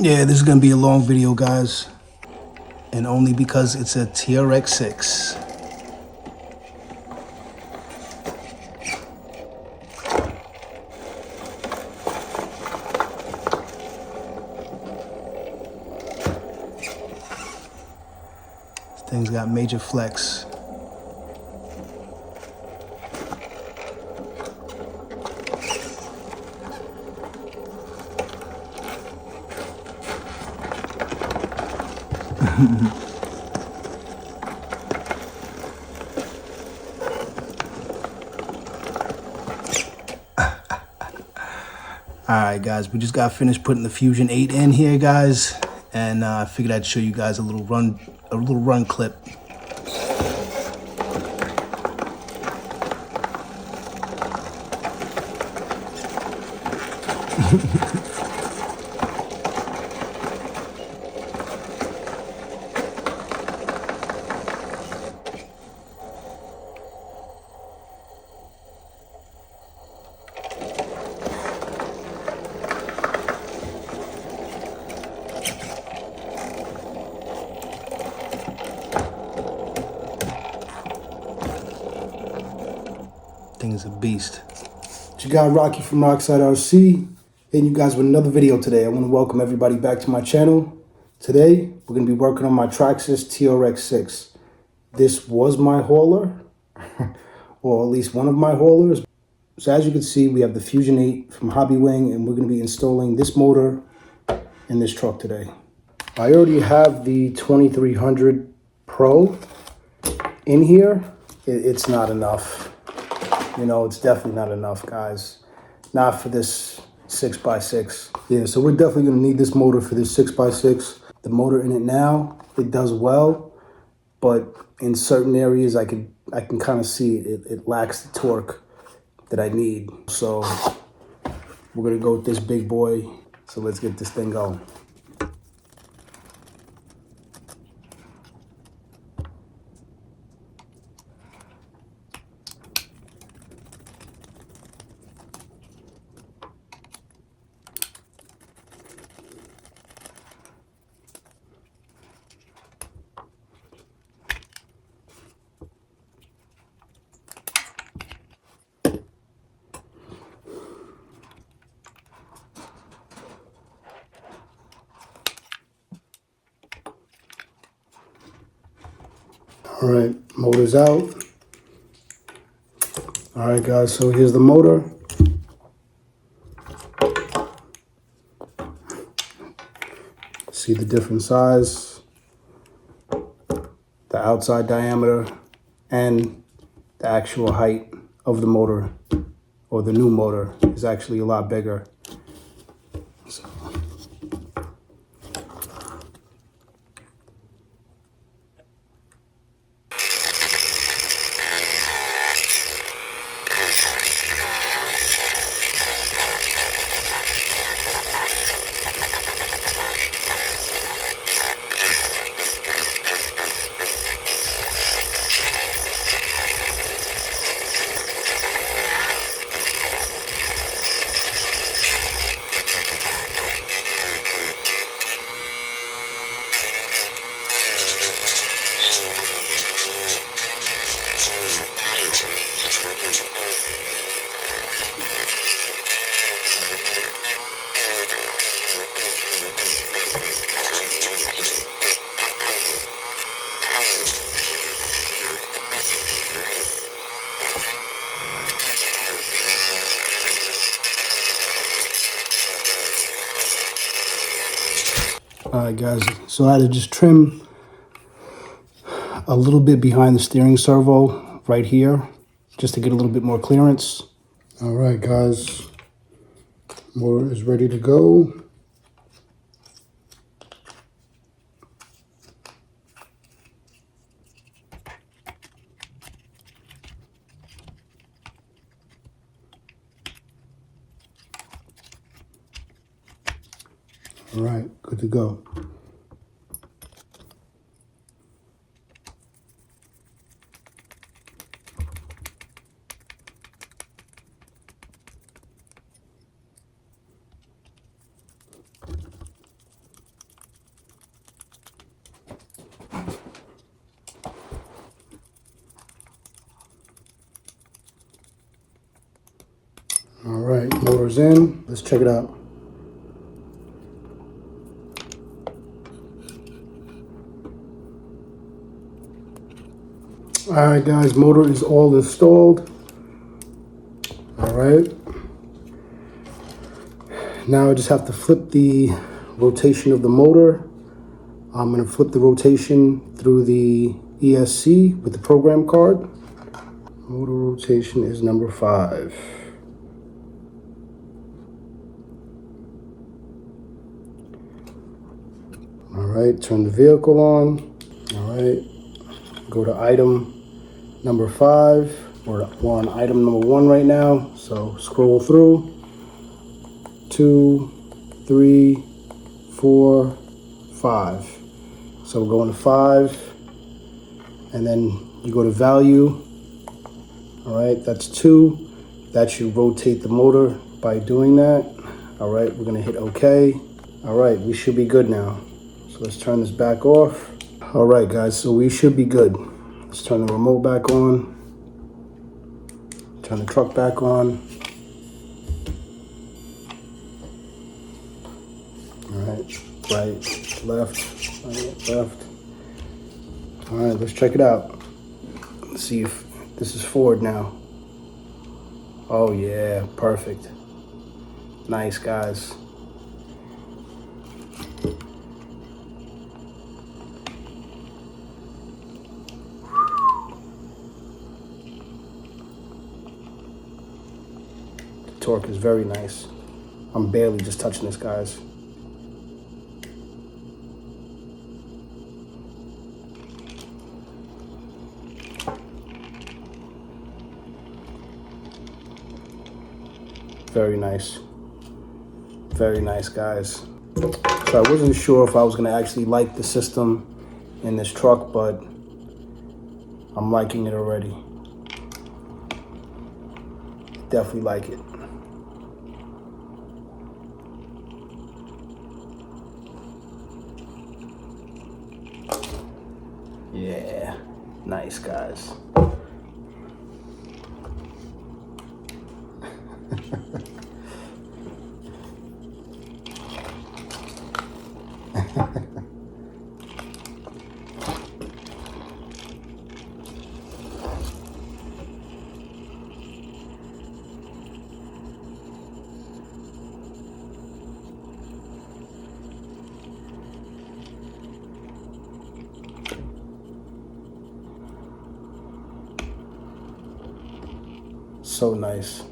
Yeah, this is gonna be a long video, guys, and only because it's a TRX6. This thing's got major flex. Alright guys, we just got finished putting the Fusion 8 in here, guys, and I figured I'd show you guys a little run clip. Thing is a beast. It's your guy Rocky from Rockside RC, hitting you guys with another video today. I want to welcome everybody back to my channel. Today, we're going to be working on my Traxxas TRX6. This was my hauler, or at least one of my haulers. So as you can see, we have the Fusion 8 from Hobbywing, and we're going to be installing this motor in this truck today. I already have the 2300 Pro in here. It's not enough. You know, it's definitely not enough, guys. Not for this 6x6. Yeah, so we're definitely gonna need this motor for this 6x6. The motor in it now, it does well, but in certain areas I can kind of see it lacks the torque that I need. So we're gonna go with this big boy. So let's get this thing going. All right, motor's out. All right, guys, so here's the motor. See the different size, the outside diameter, and the actual height of the motor, or the new motor, is actually a lot bigger. So. All right, guys, so I had to just trim a little bit behind the steering servo right here, just to get a little bit more clearance. All right, guys, motor is ready to go. All right, good to go. motor's in. Let's check it out. Alright guys, motor is all installed. Alright. Now I just have to flip the rotation of the motor. I'm going to flip the rotation through the ESC with the program card. Motor rotation is number 5. Alright, turn the vehicle on. Alright, go to item number 5. We're on item number 1 right now. So scroll through. 2, 3, 4, 5. So we're going to 5. And then you go to value. Alright, that's 2. That should rotate the motor by doing that. Alright, we're going to hit OK. Alright, we should be good now. So let's turn this back off. Alright guys, so we should be good. Let's turn the remote back on. Turn the truck back on. Alright, right, left, right, left. Alright, let's check it out. Let's see if this is forward now. Oh yeah, perfect. Nice guys. The torque is very nice. I'm barely just touching this, guys. Very nice. Very nice, guys. So I wasn't sure if I was gonna actually like the system in this truck, but I'm liking it already. Definitely like it. Yeah, nice, guys. So nice.